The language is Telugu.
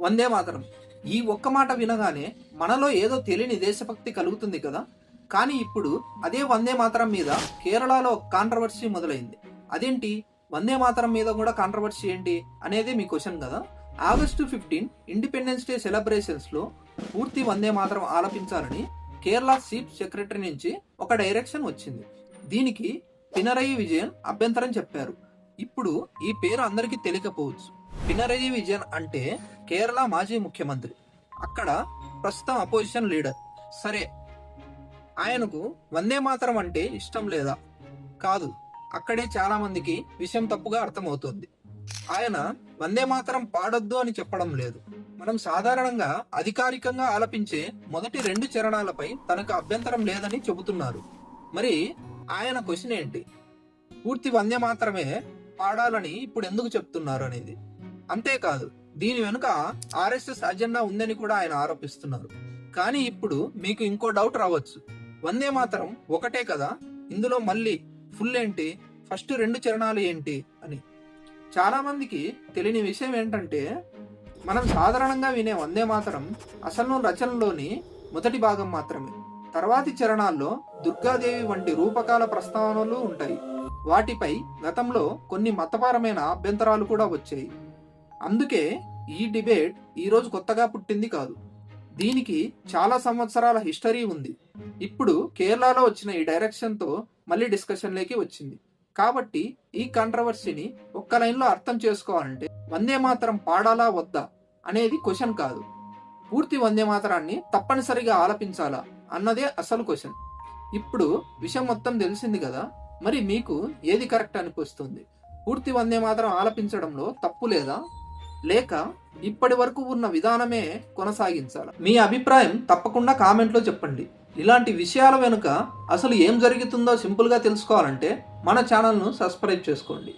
వందే మాతరం. ఈ ఒక్క మాట వినగానే మనలో ఏదో తెలియని దేశభక్తి కలుగుతుంది కదా. కానీ ఇప్పుడు అదే వందే మాతరం మీద కేరళలో కాంట్రవర్సీ మొదలైంది. అదేంటి, వందే మాతరం మీద కూడా కాంట్రవర్సీ ఏంటి అనేది మీ క్వశ్చన్ కదా. ఆగస్టు 15 ఇండిపెండెన్స్ డే సెలబ్రేషన్స్ లో పూర్తి వందే మాతరం ఆలపించాలని కేరళ చీఫ్ సెక్రటరీ నుంచి ఒక డైరెక్షన్ వచ్చింది. దీనికి పినరయి విజయన్ అభ్యంతరం చెప్పారు. ఇప్పుడు ఈ పేరు అందరికీ తెలియకపోవచ్చు. పినరయి విజయన్ అంటే కేరళ మాజీ ముఖ్యమంత్రి, అక్కడ ప్రస్తుతం అపోజిషన్ లీడర్. సరే, ఆయనకు వందే మాతరం అంటే ఇష్టం లేదా? కాదు. అక్కడే చాలా మందికి విషయం తప్పుగా అర్థమవుతుంది. ఆయన వందే మాతరం పాడొద్దు అని చెప్పడం లేదు. మనం సాధారణంగా అధికారికంగా ఆలపించే మొదటి 2 చరణాలపై తనకు అభ్యంతరం లేదని చెబుతున్నారు. మరి ఆయన క్వశ్చన్ ఏంటి? పూర్తి వందే మాత్రమే పాడాలని ఇప్పుడు ఎందుకు చెప్తున్నారు అనేది. అంతేకాదు, దీని వెనుక ఆర్ఎస్ఎస్ అజెండా ఉందని కూడా ఆయన ఆరోపిస్తున్నారు. కానీ ఇప్పుడు మీకు ఇంకో డౌట్ రావచ్చు, వందే మాతరం ఒకటే కదా, ఇందులో మళ్ళీ ఫుల్ ఏంటి, ఫస్ట్ 2 చరణాలు ఏంటి అని. చాలా మందికి తెలియని విషయం ఏంటంటే, మనం సాధారణంగా వినే వందే మాతరం అసలు రచనలోని మొదటి భాగం మాత్రమే. తర్వాతి చరణాల్లో దుర్గాదేవి వంటి రూపకాల ప్రస్తావనలు ఉంటాయి. వాటిపై గతంలో కొన్ని మతపరమైన అభ్యంతరాలు కూడా వచ్చాయి. అందుకే ఈ డిబేట్ ఈరోజు కొత్తగా పుట్టింది కాదు. దీనికి చాలా సంవత్సరాల హిస్టరీ ఉంది. ఇప్పుడు కేరళలో వచ్చిన ఈ డైరెక్షన్తో మళ్ళీ డిస్కషన్లోకి వచ్చింది. కాబట్టి ఈ కాంట్రవర్సీని ఒక్క లైన్లో అర్థం చేసుకోవాలంటే, వందే మాతరం పాడాలా వద్దా అనేది క్వశ్చన్ కాదు, పూర్తి వందే మాతరాన్ని తప్పనిసరిగా ఆలపించాలా అన్నదే అసలు క్వశ్చన్. ఇప్పుడు విషయం మొత్తం తెలిసింది కదా, మరి మీకు ఏది కరెక్ట్ అనిపిస్తుంది? పూర్తి వందే మాతరం ఆలపించడంలో తప్పు లేదా, లేక ఇప్పటి వరకు ఉన్న విధానమే కొనసాగించాలా? మీ అభిప్రాయం తప్పకుండా కామెంట్లో చెప్పండి. ఇలాంటి విషయాల వెనుక అసలు ఏం జరుగుతుందో సింపుల్గా తెలుసుకోవాలంటే మన ఛానల్ను సబ్స్క్రైబ్ చేసుకోండి.